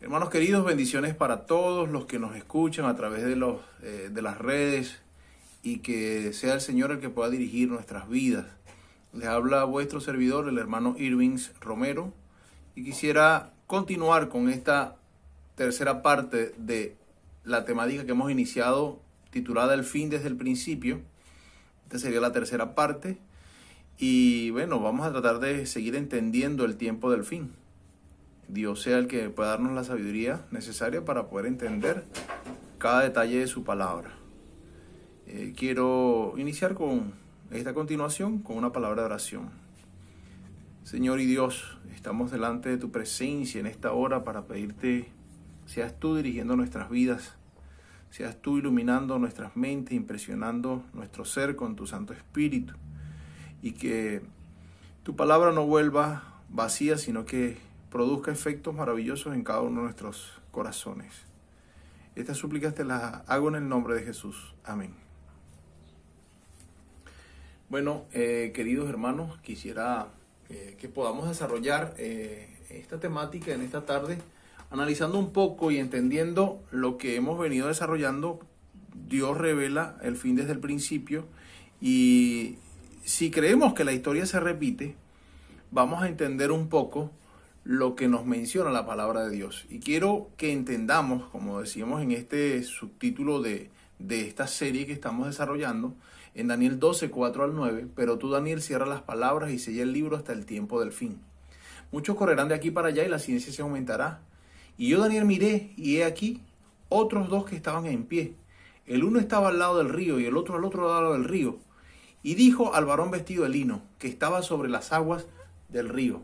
Hermanos queridos, bendiciones para todos los que nos escuchan a través de las redes y que sea el Señor el que pueda dirigir nuestras vidas. Les habla vuestro servidor, el hermano Irvings Romero, y quisiera continuar con esta tercera parte de la temática que hemos iniciado titulada El fin desde el principio. Esta sería la tercera parte y bueno, vamos a tratar de seguir entendiendo el tiempo del fin. Dios sea el que pueda darnos la sabiduría necesaria para poder entender cada detalle de su palabra. Quiero iniciar con esta continuación con una palabra de oración. Señor y Dios, estamos delante de tu presencia en esta hora para pedirte, seas tú dirigiendo nuestras vidas, seas tú iluminando nuestras mentes, impresionando nuestro ser con tu Santo Espíritu, y que tu palabra no vuelva vacía, sino que produzca efectos maravillosos en cada uno de nuestros corazones. Estas súplicas te las hago en el nombre de Jesús. Amén. Bueno, queridos hermanos, quisiera que podamos desarrollar esta temática en esta tarde, analizando un poco y entendiendo lo que hemos venido desarrollando. Dios revela el fin desde el principio, y si creemos que la historia se repite, vamos a entender un poco lo que nos menciona la palabra de Dios. Y quiero que entendamos, como decíamos en este subtítulo de esta serie que estamos desarrollando, en Daniel 12, 4 al 9, pero tú, Daniel, cierra las palabras y sella el libro hasta el tiempo del fin. Muchos correrán de aquí para allá y la ciencia se aumentará. Y yo, Daniel, miré, y he aquí otros dos que estaban en pie. El uno estaba al lado del río y el otro al otro lado del río. Y dijo al varón vestido de lino, que estaba sobre las aguas del río: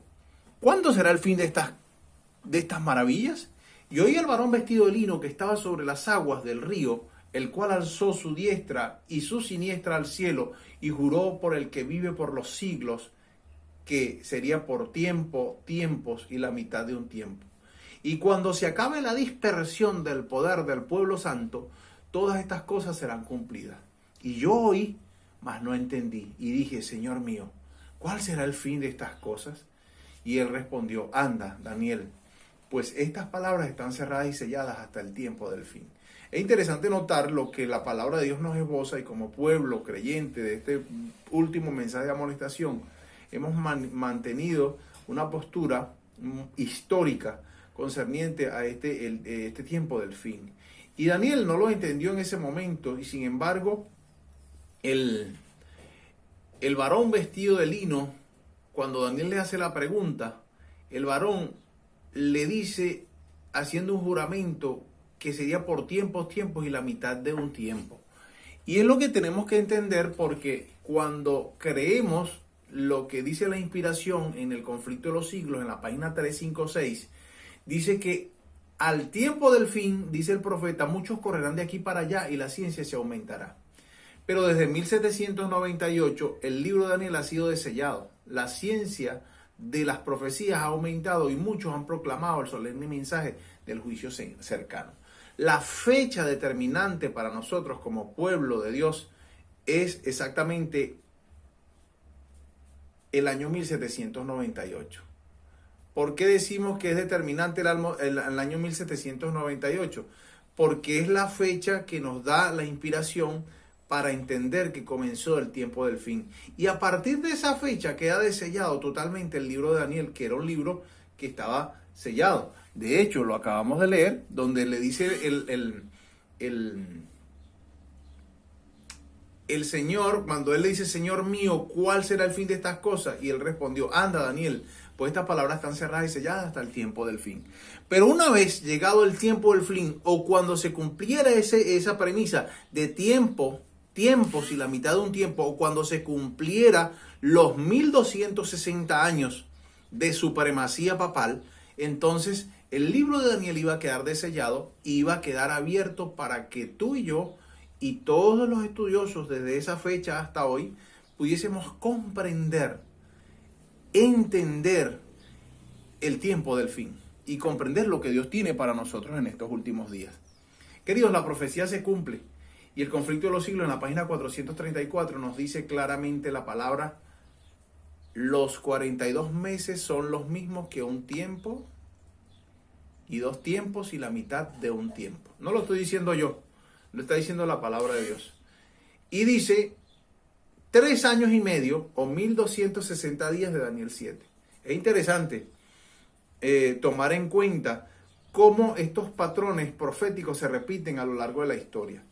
¿cuándo será el fin de estas maravillas? Y oí al varón vestido de lino que estaba sobre las aguas del río, el cual alzó su diestra y su siniestra al cielo, y juró por el que vive por los siglos, que sería por tiempos y la mitad de un tiempo. Y cuando se acabe la dispersión del poder del pueblo santo, todas estas cosas serán cumplidas. Y yo oí, mas no entendí, y dije: Señor mío, ¿cuál será el fin de estas cosas? Y él respondió: anda, Daniel, pues estas palabras están cerradas y selladas hasta el tiempo del fin. Es interesante notar lo que la palabra de Dios nos esboza, y como pueblo creyente de este último mensaje de amonestación, hemos mantenido una postura histórica concerniente a este tiempo del fin. Y Daniel no lo entendió en ese momento, y sin embargo, el varón vestido de lino, cuando Daniel le hace la pregunta, el varón le dice, haciendo un juramento, que sería por tiempos y la mitad de un tiempo. Y es lo que tenemos que entender, porque cuando creemos lo que dice la inspiración en el conflicto de los siglos, en la página 356, dice que al tiempo del fin, dice el profeta, muchos correrán de aquí para allá y la ciencia se aumentará. Pero desde 1798 el libro de Daniel ha sido desellado. La ciencia de las profecías ha aumentado y muchos han proclamado el solemne mensaje del juicio cercano. La fecha determinante para nosotros como pueblo de Dios es exactamente el año 1798. ¿Por qué decimos que es determinante el año 1798? Porque es la fecha que nos da la inspiración para entender que comenzó el tiempo del fin. Y a partir de esa fecha queda desellado totalmente el libro de Daniel, que era un libro que estaba sellado. De hecho, lo acabamos de leer, donde le dice el Señor, cuando él le dice: Señor mío, ¿cuál será el fin de estas cosas? Y él respondió: anda, Daniel, pues estas palabras están cerradas y selladas hasta el tiempo del fin. Pero una vez llegado el tiempo del fin, o cuando se cumpliera esa premisa de tiempos y la mitad de un tiempo, o cuando se cumpliera los 1260 años de supremacía papal, entonces el libro de Daniel iba a quedar desellado y iba a quedar abierto para que tú y yo y todos los estudiosos desde esa fecha hasta hoy pudiésemos comprender, entender el tiempo del fin y comprender lo que Dios tiene para nosotros en estos últimos días. Queridos, la profecía se cumple, y el conflicto de los siglos en la página 434 nos dice claramente la palabra: los 42 meses son los mismos que un tiempo y 2 tiempos y la mitad de un tiempo. No lo estoy diciendo yo, lo está diciendo la palabra de Dios. Y dice 3 años y medio o 1260 días de Daniel 7. Es interesante tomar en cuenta cómo estos patrones proféticos se repiten a lo largo de la historia.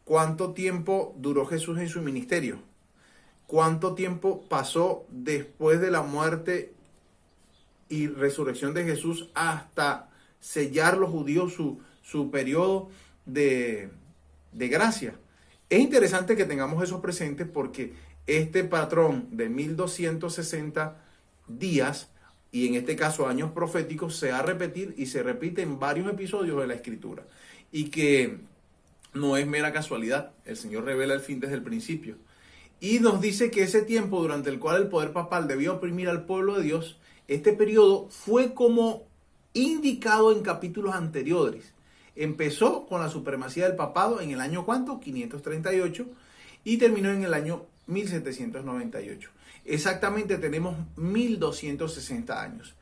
¿Cuánto tiempo duró Jesús en su ministerio? ¿Cuánto tiempo pasó después de la muerte y resurrección de Jesús hasta sellar los judíos su periodo de gracia? Es interesante que tengamos eso presente porque este patrón de 1260 días, y en este caso años proféticos, se va a repetir y se repite en varios episodios de la Escritura. Y que no es mera casualidad, el Señor revela el fin desde el principio. Y nos dice que ese tiempo durante el cual el poder papal debió oprimir al pueblo de Dios, este periodo fue como indicado en capítulos anteriores. Empezó con la supremacía del papado en el año ¿cuánto? 538 y terminó en el año 1798. Exactamente tenemos 1260 años.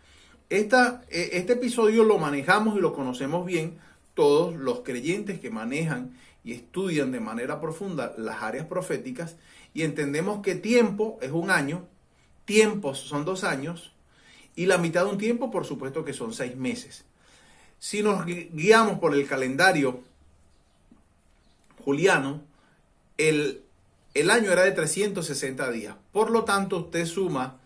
Este episodio lo manejamos y lo conocemos bien todos los creyentes que manejan y estudian de manera profunda las áreas proféticas y entendemos que tiempo es un año, tiempos son 2 años y la mitad de un tiempo por supuesto que son 6 meses. Si nos guiamos por el calendario juliano, el año era de 360 días. Por lo tanto, usted suma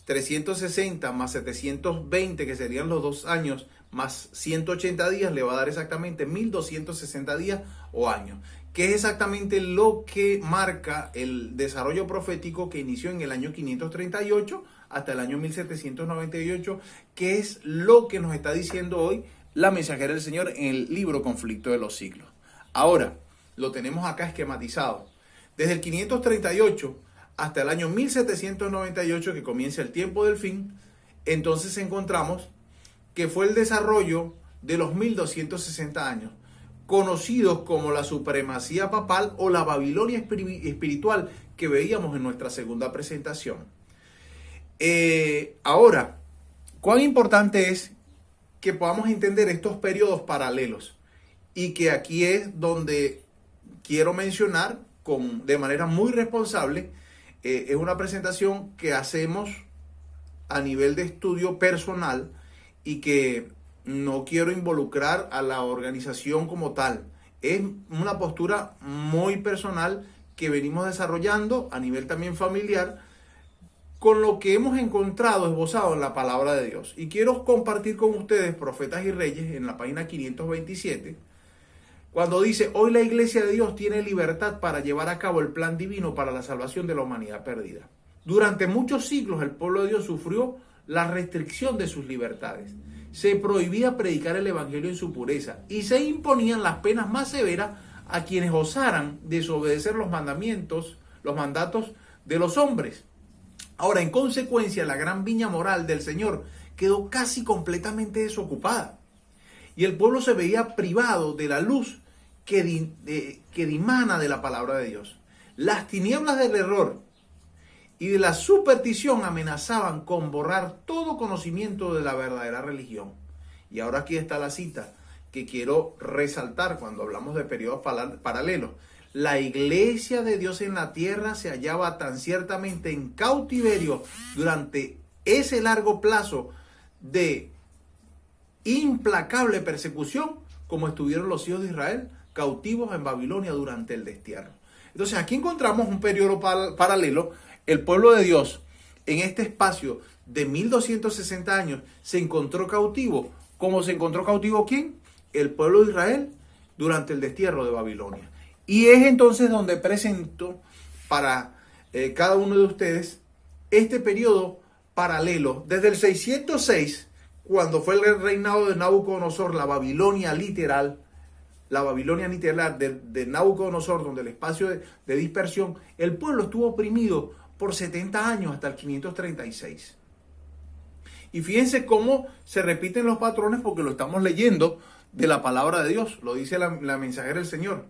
360 más 720, que serían los 2 años, más 180 días, le va a dar exactamente 1260 días o años, que es exactamente lo que marca el desarrollo profético que inició en el año 538 hasta el año 1798, que es lo que nos está diciendo hoy la mensajera del Señor en el libro Conflicto de los Siglos. Ahora, lo tenemos acá esquematizado. Desde el 538 hasta el año 1798, que comienza el tiempo del fin, entonces encontramos que fue el desarrollo de los 1260 años, conocidos como la supremacía papal o la Babilonia espiritual que veíamos en nuestra segunda presentación. Ahora, cuán importante es que podamos entender estos periodos paralelos y que aquí es donde quiero mencionar de manera muy responsable. Es una presentación que hacemos a nivel de estudio personal y que no quiero involucrar a la organización como tal. Es una postura muy personal que venimos desarrollando a nivel también familiar con lo que hemos encontrado esbozado en la palabra de Dios. Y quiero compartir con ustedes Profetas y Reyes en la página 527, cuando dice: hoy la iglesia de Dios tiene libertad para llevar a cabo el plan divino para la salvación de la humanidad perdida. Durante muchos siglos el pueblo de Dios sufrió la restricción de sus libertades. Se prohibía predicar el evangelio en su pureza y se imponían las penas más severas a quienes osaran desobedecer los mandatos de los hombres. Ahora, en consecuencia, la gran viña moral del Señor quedó casi completamente desocupada. Y el pueblo se veía privado de la luz que dimana de la palabra de Dios. Las tinieblas del error y de la superstición amenazaban con borrar todo conocimiento de la verdadera religión. Y ahora aquí está la cita que quiero resaltar cuando hablamos de periodos paralelos. La iglesia de Dios en la tierra se hallaba tan ciertamente en cautiverio durante ese largo plazo de implacable persecución como estuvieron los hijos de Israel cautivos en Babilonia durante el destierro. Entonces aquí encontramos un periodo paralelo. El pueblo de Dios en este espacio de 1260 años se encontró cautivo. ¿Cómo se encontró cautivo quién? El pueblo de Israel durante el destierro de Babilonia. Y es entonces donde presento para cada uno de ustedes este periodo paralelo. Desde el 606, cuando fue el reinado de Nabucodonosor, la Babilonia literal de Nabucodonosor, donde el espacio de dispersión, el pueblo estuvo oprimido por 70 años hasta el 536. Y fíjense cómo se repiten los patrones porque lo estamos leyendo de la palabra de Dios. Lo dice la mensajera del Señor.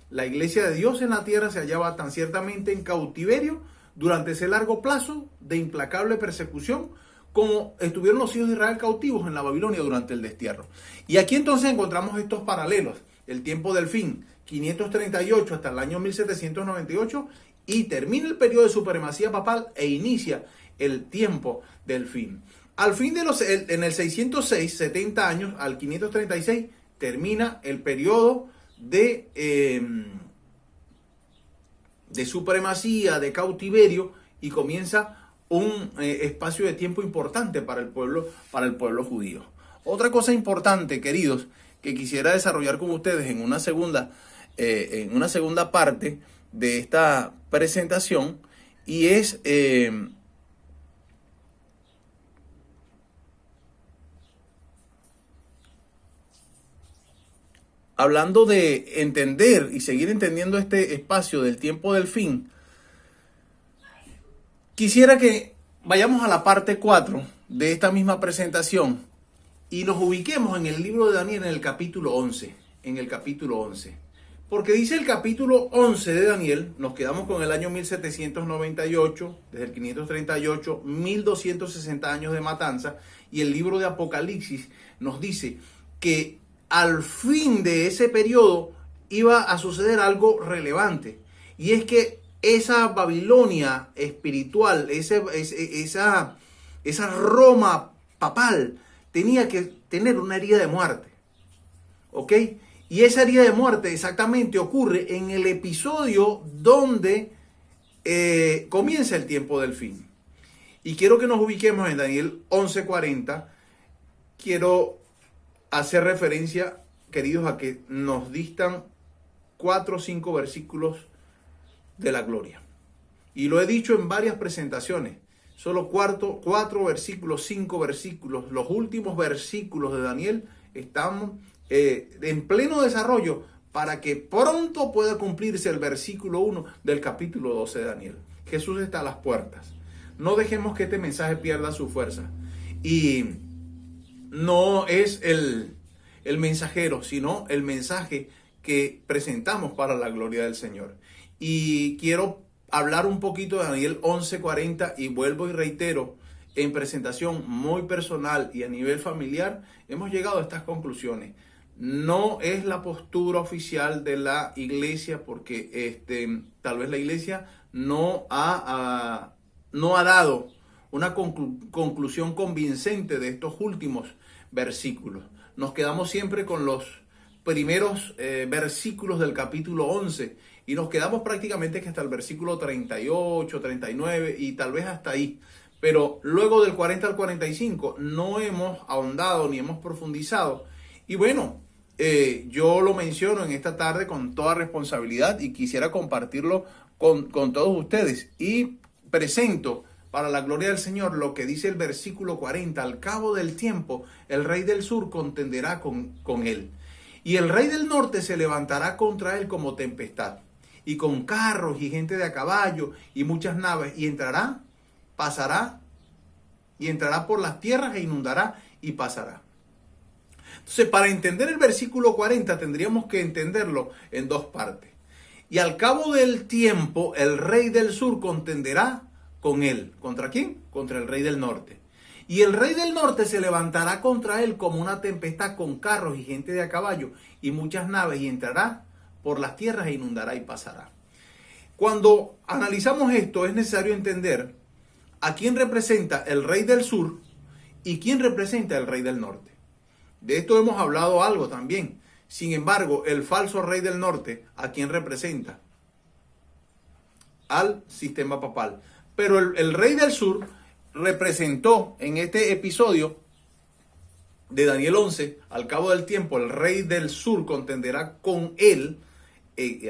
La iglesia de Dios en la tierra se hallaba tan ciertamente en cautiverio durante ese largo plazo de implacable persecución como estuvieron los hijos de Israel cautivos en la Babilonia durante el destierro. Y aquí entonces encontramos estos paralelos, el tiempo del fin, 538 hasta el año 1798, y termina el periodo de supremacía papal e inicia el tiempo del fin. Al fin en el 606, 70 años, al 536, termina el periodo de supremacía, de cautiverio, y comienza un espacio de tiempo importante para el pueblo judío. Otra cosa importante, queridos, que quisiera desarrollar con ustedes en una segunda parte de esta presentación, y es hablando de entender y seguir entendiendo este espacio del tiempo del fin. Quisiera que vayamos a la parte 4 de esta misma presentación y nos ubiquemos en el libro de Daniel en el capítulo 11. Porque dice el capítulo 11 de Daniel, nos quedamos con el año 1798, desde el 538, 1260 años de matanza, y el libro de Apocalipsis nos dice que al fin de ese periodo iba a suceder algo relevante, y es que esa Babilonia espiritual, esa Roma papal, tenía que tener una herida de muerte, ¿ok? Y esa herida de muerte exactamente ocurre en el episodio donde comienza el tiempo del fin. Y quiero que nos ubiquemos en Daniel 11:40. Quiero hacer referencia, queridos, a que nos distan 4 o 5 versículos de la gloria. Y lo he dicho en varias presentaciones. Solo 4 versículos, 5 versículos, los últimos versículos de Daniel están en pleno desarrollo para que pronto pueda cumplirse el versículo 1 del capítulo 12 de Daniel. Jesús está a las puertas. No dejemos que este mensaje pierda su fuerza. Y no es el mensajero, sino el mensaje que presentamos para la gloria del Señor. Y quiero hablar un poquito de Daniel 11:40 y vuelvo y reitero, en presentación muy personal y a nivel familiar, hemos llegado a estas conclusiones. No es la postura oficial de la iglesia, porque tal vez la iglesia no ha dado una conclusión convincente de estos últimos versículos. Nos quedamos siempre con los primeros versículos del capítulo 11 y nos quedamos prácticamente que hasta el versículo 38, 39 y tal vez hasta ahí. Pero luego del 40 al 45 no hemos ahondado ni hemos profundizado. Y bueno, yo lo menciono en esta tarde con toda responsabilidad y quisiera compartirlo con todos ustedes. Y presento para la gloria del Señor lo que dice el versículo 40. Al cabo del tiempo, el rey del sur contenderá con él. Y el rey del norte se levantará contra él como tempestad. Y con carros y gente de a caballo y muchas naves. Y pasará por las tierras e inundará y pasará. Entonces, para entender el versículo 40 tendríamos que entenderlo en dos partes. Y al cabo del tiempo, el rey del sur contenderá con él. ¿Contra quién? Contra el rey del norte. Y el rey del norte se levantará contra él como una tempestad con carros y gente de a caballo y muchas naves y entrará por las tierras e inundará y pasará. Cuando analizamos esto es necesario entender a quién representa el rey del sur y quién representa el rey del norte. De esto hemos hablado algo también. Sin embargo, el falso rey del norte, ¿a quién representa? Al sistema papal. Pero el rey del sur representó en este episodio de Daniel 11, al cabo del tiempo, el rey del sur contenderá con él,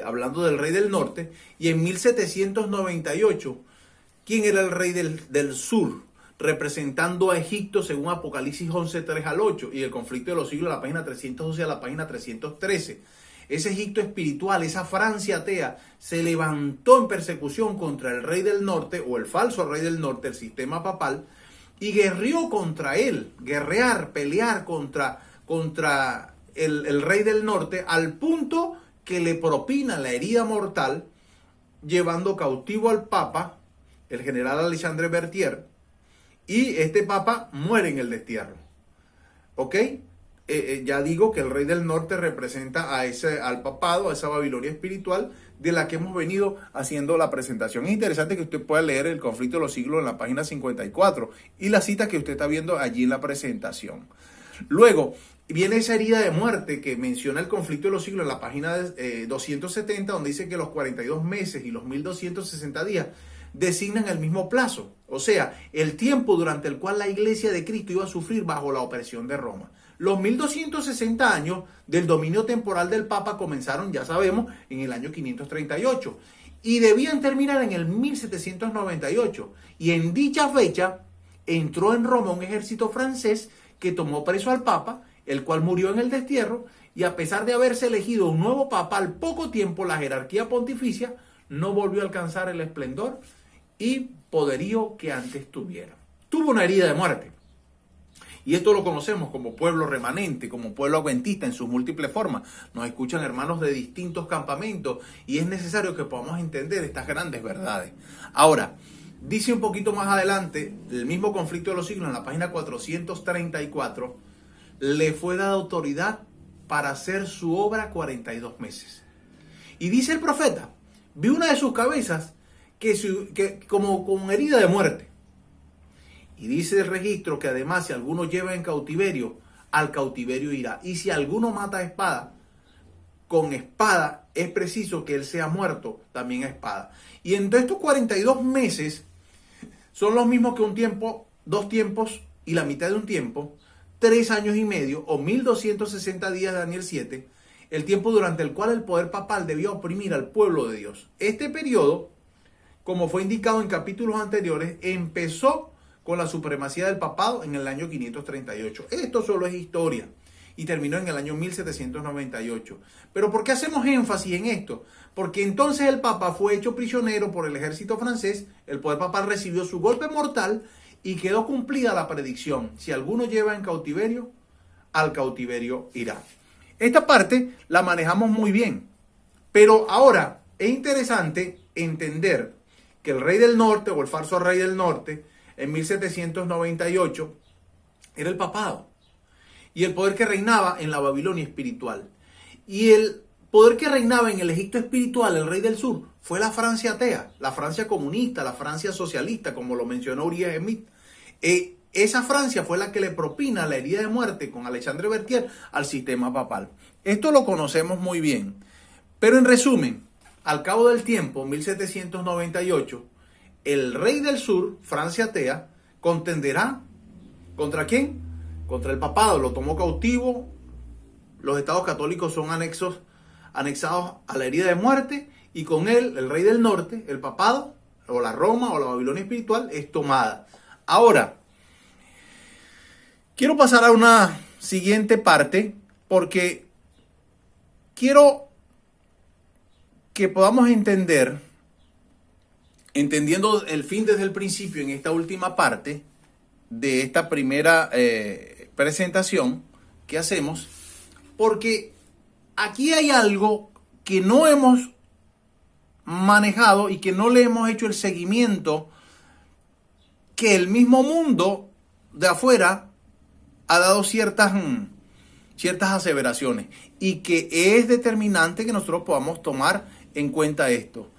hablando del rey del norte, y en 1798, ¿quién era el rey del sur? Representando a Egipto según Apocalipsis 11, 3 al 8 y el conflicto de los siglos, la página 312 a la página 313. Ese Egipto espiritual, esa Francia atea, se levantó en persecución contra el rey del norte o el falso rey del norte, el sistema papal, y guerreó contra él, pelear contra el rey del norte, al punto que le propina la herida mortal, llevando cautivo al papa, el general Alexandre Berthier, y este papa muere en el destierro. ¿Ok? Ya digo que el rey del norte representa al papado, a esa Babilonia espiritual de la que hemos venido haciendo la presentación. Es interesante que usted pueda leer el conflicto de los siglos en la página 54 y la cita que usted está viendo allí en la presentación. Luego viene esa herida de muerte que menciona el conflicto de los siglos en la página 270, donde dice que los 42 meses y los 1260 días designan el mismo plazo, o sea, el tiempo durante el cual la iglesia de Cristo iba a sufrir bajo la opresión de Roma. Los 1260 años del dominio temporal del Papa comenzaron, ya sabemos, en el año 538 y debían terminar en el 1798. Y en dicha fecha entró en Roma un ejército francés que tomó preso al Papa, el cual murió en el destierro, y a pesar de haberse elegido un nuevo Papa, al poco tiempo la jerarquía pontificia no volvió a alcanzar el esplendor y poderío que antes tuviera. Tuvo una herida de muerte. Y esto lo conocemos como pueblo remanente, como pueblo adventista en sus múltiples formas. Nos escuchan hermanos de distintos campamentos y es necesario que podamos entender estas grandes verdades. Ahora, dice un poquito más adelante, el mismo conflicto de los siglos, en la página 434, le fue dada autoridad para hacer su obra 42 meses. Y dice el profeta, vi una de sus cabezas que como con herida de muerte. Y dice el registro que además si alguno lleva en cautiverio, al cautiverio irá. Y si alguno mata a espada, con espada es preciso que él sea muerto también a espada. Y en estos 42 meses son los mismos que un tiempo, 2 tiempos y la mitad de un tiempo, 3 años y medio o 1260 días de Daniel 7, el tiempo durante el cual el poder papal debió oprimir al pueblo de Dios. Este periodo, como fue indicado en capítulos anteriores, empezó con la supremacía del papado en el año 538. Esto solo es historia y terminó en el año 1798. Pero ¿por qué hacemos énfasis en esto? Porque entonces el papa fue hecho prisionero por el ejército francés, el poder papal recibió su golpe mortal y quedó cumplida la predicción: si alguno lleva en cautiverio, al cautiverio irá. Esta parte la manejamos muy bien, pero ahora es interesante entender que el rey del norte o el falso rey del norte en 1798 era el papado y el poder que reinaba en la Babilonia espiritual. Y el poder que reinaba en el Egipto espiritual, el rey del sur, fue la Francia atea, la Francia comunista, la Francia socialista, como lo mencionó Uriah Smith. Esa Francia fue la que le propina la herida de muerte con Alexandre Berthier al sistema papal. Esto lo conocemos muy bien. Pero en resumen, al cabo del tiempo, 1798, el rey del sur, Francia atea, contenderá ¿contra quién? Contra el papado. Lo tomó cautivo. Los estados católicos son anexados a la herida de muerte y con él, el rey del norte, el papado, o la Roma o la Babilonia espiritual, es tomada. Ahora, quiero pasar a una siguiente parte porque quiero que podamos entendiendo el fin desde el principio en esta última parte de esta primera presentación que hacemos, porque aquí hay algo que no hemos manejado y que no le hemos hecho el seguimiento que el mismo mundo de afuera ha dado ciertas aseveraciones y que es determinante que nosotros podamos tomar en cuenta esto.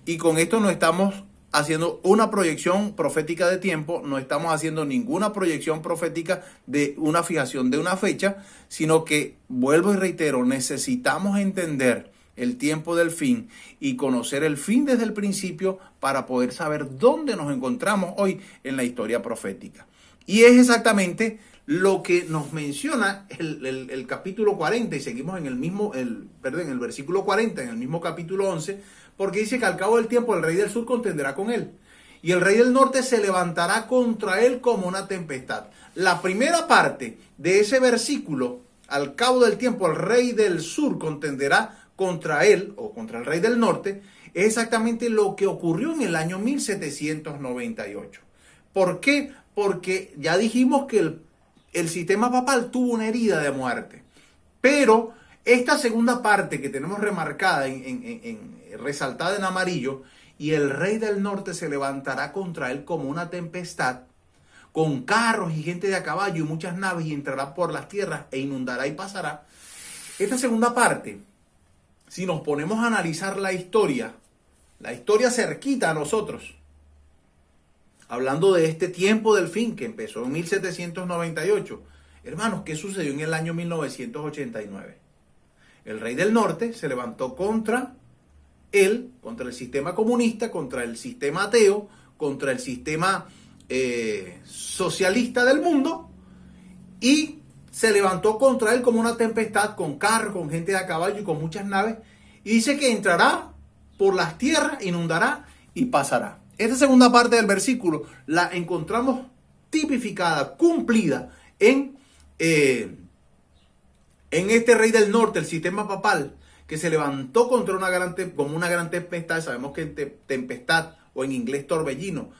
Y con esto no estamos haciendo una proyección profética de tiempo, no estamos haciendo ninguna proyección profética de una fijación de una fecha, sino que, vuelvo y reitero, necesitamos entender el tiempo del fin y conocer el fin desde el principio para poder saber dónde nos encontramos hoy en la historia profética. Y es exactamente lo que nos menciona el capítulo 40 y seguimos en el versículo 40, en el mismo capítulo 11, porque dice que al cabo del tiempo el rey del sur contenderá con él y el rey del norte se levantará contra él como una tempestad. La primera parte de ese versículo, al cabo del tiempo el rey del sur contenderá contra él o contra el rey del norte, es exactamente lo que ocurrió en el año 1798. ¿Por qué? Porque ya dijimos que el sistema papal tuvo una herida de muerte. Pero esta segunda parte que tenemos remarcada, resaltada en amarillo, y el rey del norte se levantará contra él como una tempestad, con carros y gente de a caballo y muchas naves, y entrará por las tierras e inundará y pasará. Esta segunda parte, si nos ponemos a analizar la historia cerquita a nosotros, hablando de este tiempo del fin que empezó en 1798, hermanos, ¿qué sucedió en el año 1989? El rey del norte se levantó contra el sistema comunista, contra el sistema ateo, contra el sistema socialista del mundo, y se levantó contra él como una tempestad, con carros, con gente de a caballo y con muchas naves, y dice que entrará por las tierras, inundará y pasará. Esta segunda parte del versículo la encontramos tipificada, cumplida en este rey del norte, el sistema papal, que se levantó contra como una gran tempestad. Sabemos que tempestad, o en inglés torbellino,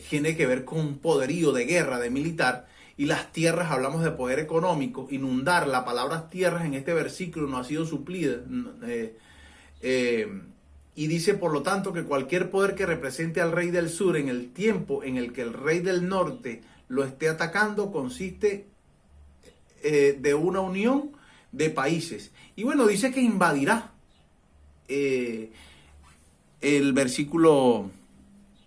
tiene que ver con un poderío de guerra, de militar, y las tierras, hablamos de poder económico, inundar, la palabra tierras en este versículo no ha sido suplida, y dice por lo tanto que cualquier poder que represente al rey del sur en el tiempo en el que el rey del norte lo esté atacando consiste de una unión de países. Y bueno, dice que invadirá. El versículo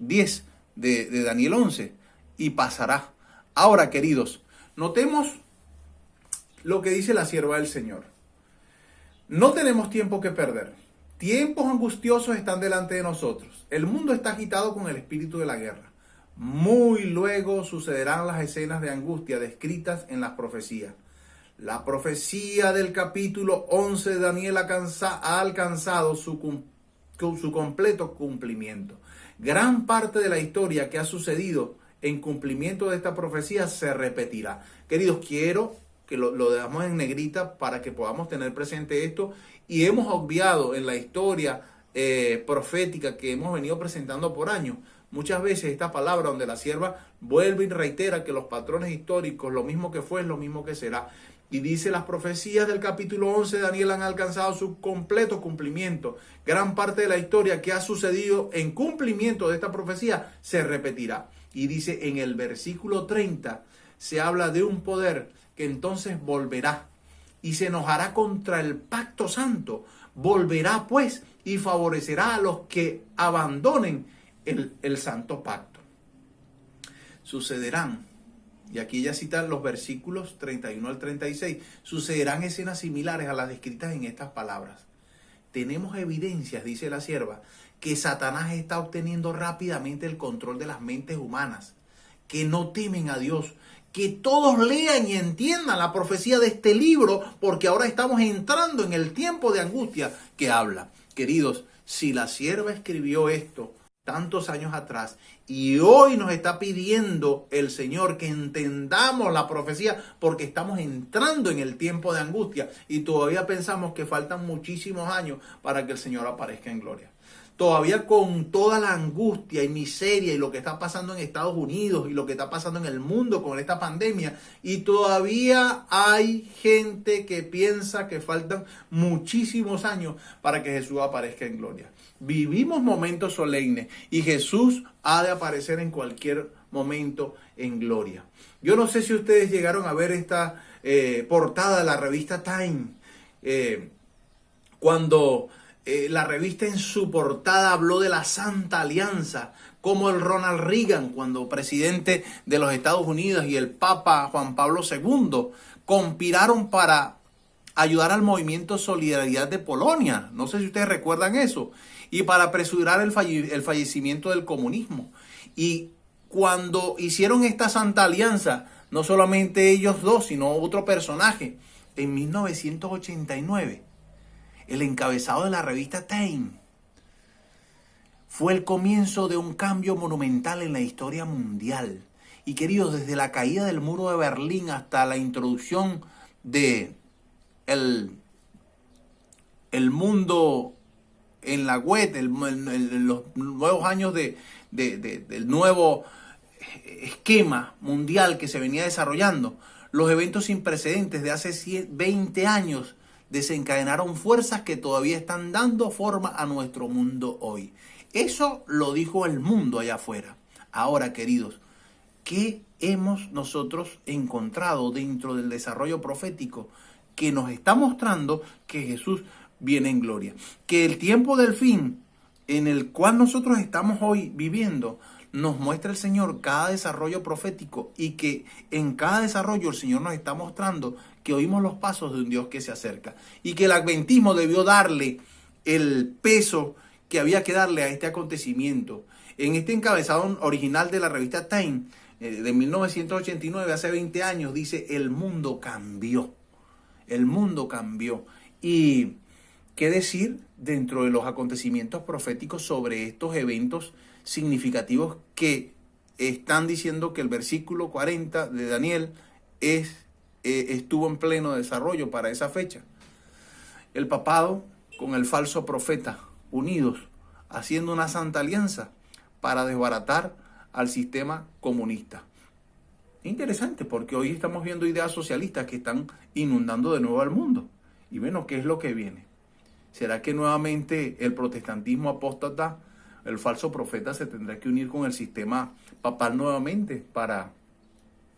10 de Daniel 11, y pasará. Ahora, queridos, notemos lo que dice la sierva del Señor. No tenemos tiempo que perder. Tiempos angustiosos están delante de nosotros. El mundo está agitado con el espíritu de la guerra. Muy luego sucederán las escenas de angustia descritas en las profecías. La profecía del capítulo 11 de Daniel ha alcanzado su completo cumplimiento. Gran parte de la historia que ha sucedido en cumplimiento de esta profecía se repetirá. Queridos, quiero que lo dejamos en negrita para que podamos tener presente esto, y hemos obviado en la historia profética que hemos venido presentando por años muchas veces esta palabra, donde la sierva vuelve y reitera que los patrones históricos, lo mismo que fue es lo mismo que será. Y dice: las profecías del capítulo 11 de Daniel han alcanzado su completo cumplimiento. Gran parte de la historia que ha sucedido en cumplimiento de esta profecía se repetirá. Y dice en el versículo 30, se habla de un poder que entonces volverá y se enojará contra el pacto santo. Volverá pues y favorecerá a los que abandonen el santo pacto. Sucederán, y aquí ya citan los versículos 31 al 36, sucederán escenas similares a las descritas en estas palabras. Tenemos evidencias, dice la sierva, que Satanás está obteniendo rápidamente el control de las mentes humanas, que no temen a Dios, que todos lean y entiendan la profecía de este libro, porque ahora estamos entrando en el tiempo de angustia que habla. Queridos, si la sierva escribió esto tantos años atrás y hoy nos está pidiendo el Señor que entendamos la profecía, porque estamos entrando en el tiempo de angustia y todavía pensamos que faltan muchísimos años para que el Señor aparezca en gloria. Todavía con toda la angustia y miseria y lo que está pasando en Estados Unidos y lo que está pasando en el mundo con esta pandemia, y todavía hay gente que piensa que faltan muchísimos años para que Jesús aparezca en gloria. Vivimos momentos solemnes y Jesús ha de aparecer en cualquier momento en gloria. Yo no sé si ustedes llegaron a ver esta portada de la revista Time, cuando la revista en su portada habló de la Santa Alianza, como el Ronald Reagan, cuando presidente de los Estados Unidos, y el Papa Juan Pablo II conspiraron para ayudar al movimiento Solidaridad de Polonia. No sé si ustedes recuerdan eso. Y para apresurar el fallecimiento del comunismo. Y cuando hicieron esta Santa Alianza, no solamente ellos dos, sino otro personaje, en 1989, el encabezado de la revista Time, fue el comienzo de un cambio monumental en la historia mundial. Y queridos, desde la caída del muro de Berlín hasta la introducción de el mundo en la web, los nuevos años del nuevo esquema mundial que se venía desarrollando, los eventos sin precedentes de hace 20 años desencadenaron fuerzas que todavía están dando forma a nuestro mundo hoy. Eso lo dijo el mundo allá afuera. Ahora, queridos, ¿qué hemos nosotros encontrado dentro del desarrollo profético que nos está mostrando que Jesús viene en gloria? Que el tiempo del fin en el cual nosotros estamos hoy viviendo nos muestra el Señor cada desarrollo profético, y que en cada desarrollo el Señor nos está mostrando que oímos los pasos de un Dios que se acerca, y que el adventismo debió darle el peso que había que darle a este acontecimiento. En este encabezado original de la revista Time de 1989, hace 20 años, dice: el mundo cambió. El mundo cambió. Y qué decir dentro de los acontecimientos proféticos sobre estos eventos significativos que están diciendo que el versículo 40 de Daniel estuvo en pleno desarrollo para esa fecha. El papado con el falso profeta unidos, haciendo una santa alianza para desbaratar al sistema comunista. Interesante, porque hoy estamos viendo ideas socialistas que están inundando de nuevo al mundo. Y bueno, ¿qué es lo que viene? ¿Será que nuevamente el protestantismo apóstata, el falso profeta, se tendrá que unir con el sistema papal nuevamente para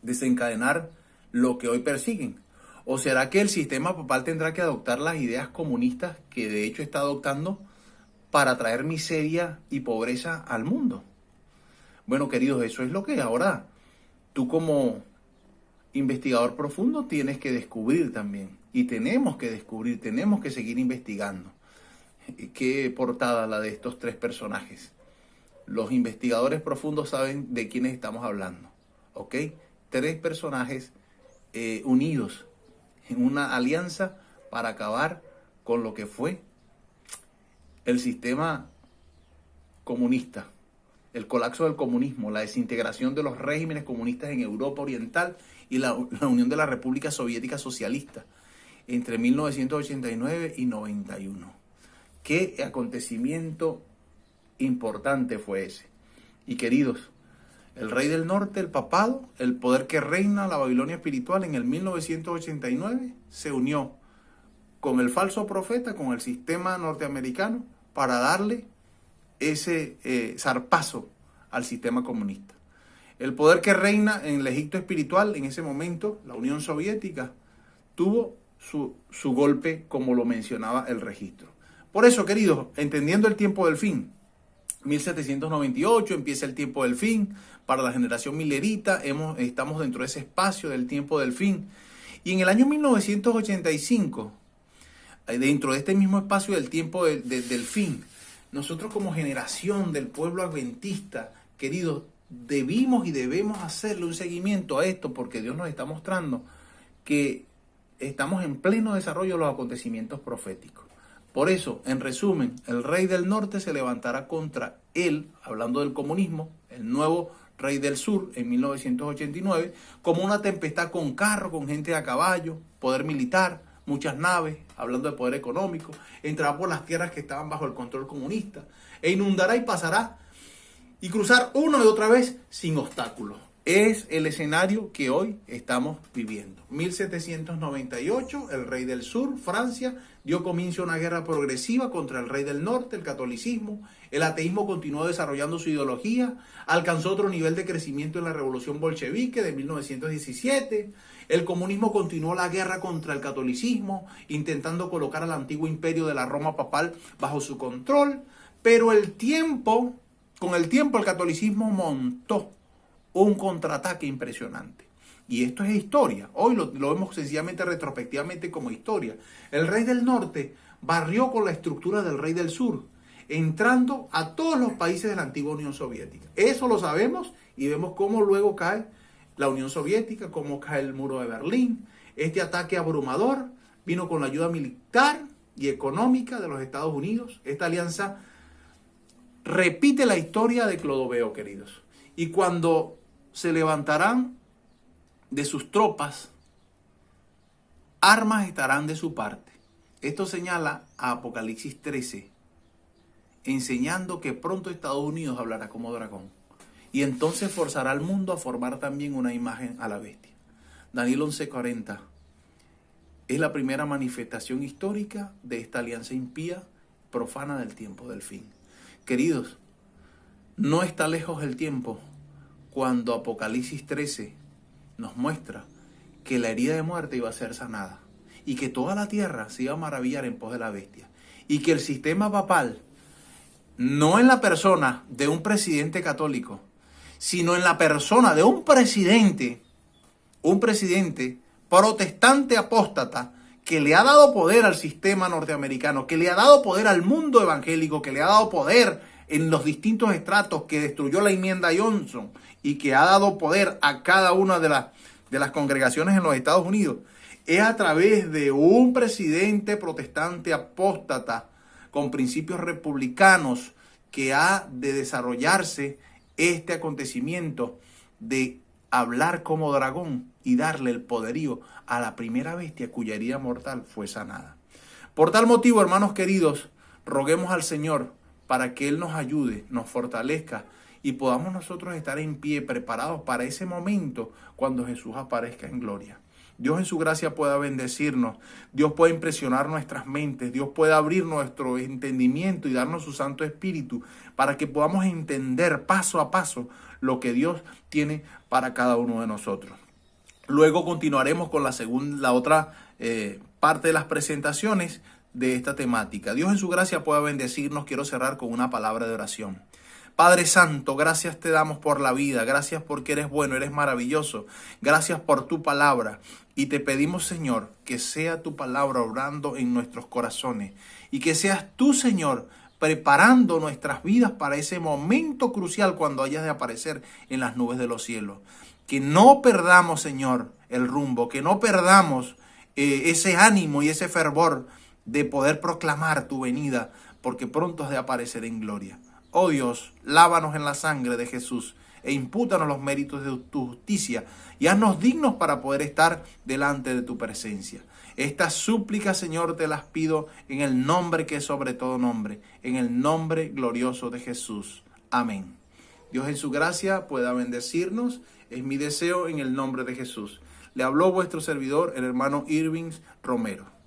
desencadenar lo que hoy persiguen? ¿O será que el sistema papal tendrá que adoptar las ideas comunistas que de hecho está adoptando para traer miseria y pobreza al mundo? Bueno, queridos, eso es lo que ahora tú, como investigador profundo, tienes que descubrir también. Y tenemos que descubrir, tenemos que seguir investigando. Qué portada la de estos tres personajes. Los investigadores profundos saben de quiénes estamos hablando, ¿ok? Tres personajes unidos en una alianza para acabar con lo que fue el sistema comunista, el colapso del comunismo, la desintegración de los regímenes comunistas en Europa Oriental y la unión de la República Soviética Socialista entre 1989 y 91. Qué acontecimiento importante fue ese. Y queridos, el rey del norte, el papado, el poder que reina la Babilonia espiritual en el 1989, se unió con el falso profeta, con el sistema norteamericano, para darle ese zarpazo al sistema comunista. El poder que reina en el Egipto espiritual en ese momento, la Unión Soviética, tuvo su golpe, como lo mencionaba el registro. Por eso, queridos, entendiendo el tiempo del fin, 1798 empieza el tiempo del fin para la generación millerita. Estamos dentro de ese espacio del tiempo del fin. Y en el año 1985, dentro de este mismo espacio del tiempo del fin, nosotros como generación del pueblo adventista, queridos, debimos y debemos hacerle un seguimiento a esto, porque Dios nos está mostrando que estamos en pleno desarrollo de los acontecimientos proféticos. Por eso, en resumen, el rey del norte se levantará contra él, hablando del comunismo, el nuevo rey del sur en 1989, como una tempestad con carro, con gente a caballo, poder militar, muchas naves, hablando de poder económico, entrará por las tierras que estaban bajo el control comunista, e inundará y pasará, y cruzar una y otra vez sin obstáculos. Es el escenario que hoy estamos viviendo. 1798, el rey del sur, Francia, dio comienzo a una guerra progresiva contra el rey del norte, el catolicismo. El ateísmo continuó desarrollando su ideología, alcanzó otro nivel de crecimiento en la revolución bolchevique de 1917. El comunismo continuó la guerra contra el catolicismo, intentando colocar al antiguo imperio de la Roma papal bajo su control. Pero con el tiempo el catolicismo montó un contraataque impresionante. Y esto es historia. Hoy lo vemos sencillamente retrospectivamente como historia. El rey del norte barrió con la estructura del rey del sur, entrando a todos los países de la antigua Unión Soviética. Eso lo sabemos, y vemos cómo luego cae la Unión Soviética, cómo cae el muro de Berlín. Este ataque abrumador vino con la ayuda militar y económica de los Estados Unidos. Esta alianza repite la historia de Clodoveo, queridos. Y cuando se levantarán de sus tropas, armas estarán de su parte. Esto señala a Apocalipsis 13, enseñando que pronto Estados Unidos hablará como dragón. Y entonces forzará al mundo a formar también una imagen a la bestia. Daniel 11:40 es la primera manifestación histórica de esta alianza impía, profana del tiempo del fin. Queridos, no está lejos el tiempo cuando Apocalipsis 13 nos muestra que la herida de muerte iba a ser sanada y que toda la tierra se iba a maravillar en pos de la bestia y que el sistema papal, no en la persona de un presidente católico, sino en la persona de un presidente protestante apóstata que le ha dado poder al sistema norteamericano, que le ha dado poder al mundo evangélico, que le ha dado poder en los distintos estratos, que destruyó la enmienda Johnson y que ha dado poder a cada una de las congregaciones en los Estados Unidos, es a través de un presidente protestante apóstata con principios republicanos que ha de desarrollarse este acontecimiento de hablar como dragón y darle el poderío a la primera bestia cuya herida mortal fue sanada. Por tal motivo, hermanos queridos, roguemos al Señor para que Él nos ayude, nos fortalezca y podamos nosotros estar en pie, preparados para ese momento cuando Jesús aparezca en gloria. Dios en su gracia pueda bendecirnos, Dios puede impresionar nuestras mentes, Dios puede abrir nuestro entendimiento y darnos su Santo Espíritu para que podamos entender paso a paso lo que Dios tiene para cada uno de nosotros. Luego continuaremos con la otra parte de las presentaciones de esta temática. Dios en su gracia pueda bendecirnos. Quiero cerrar con una palabra de oración. Padre Santo, gracias te damos por la vida, gracias porque eres bueno, eres maravilloso, gracias por tu palabra y te pedimos, Señor, que sea tu palabra obrando en nuestros corazones y que seas tú, Señor, preparando nuestras vidas para ese momento crucial cuando hayas de aparecer en las nubes de los cielos. Que no perdamos, Señor, el rumbo, que no perdamos ese ánimo y ese fervor de poder proclamar tu venida, porque pronto has de aparecer en gloria. Oh Dios, lávanos en la sangre de Jesús e impútanos los méritos de tu justicia y haznos dignos para poder estar delante de tu presencia. Estas súplicas, Señor, te las pido en el nombre que es sobre todo nombre, en el nombre glorioso de Jesús. Amén. Dios en su gracia pueda bendecirnos. Es mi deseo en el nombre de Jesús. Le habló vuestro servidor, el hermano Irving Romero.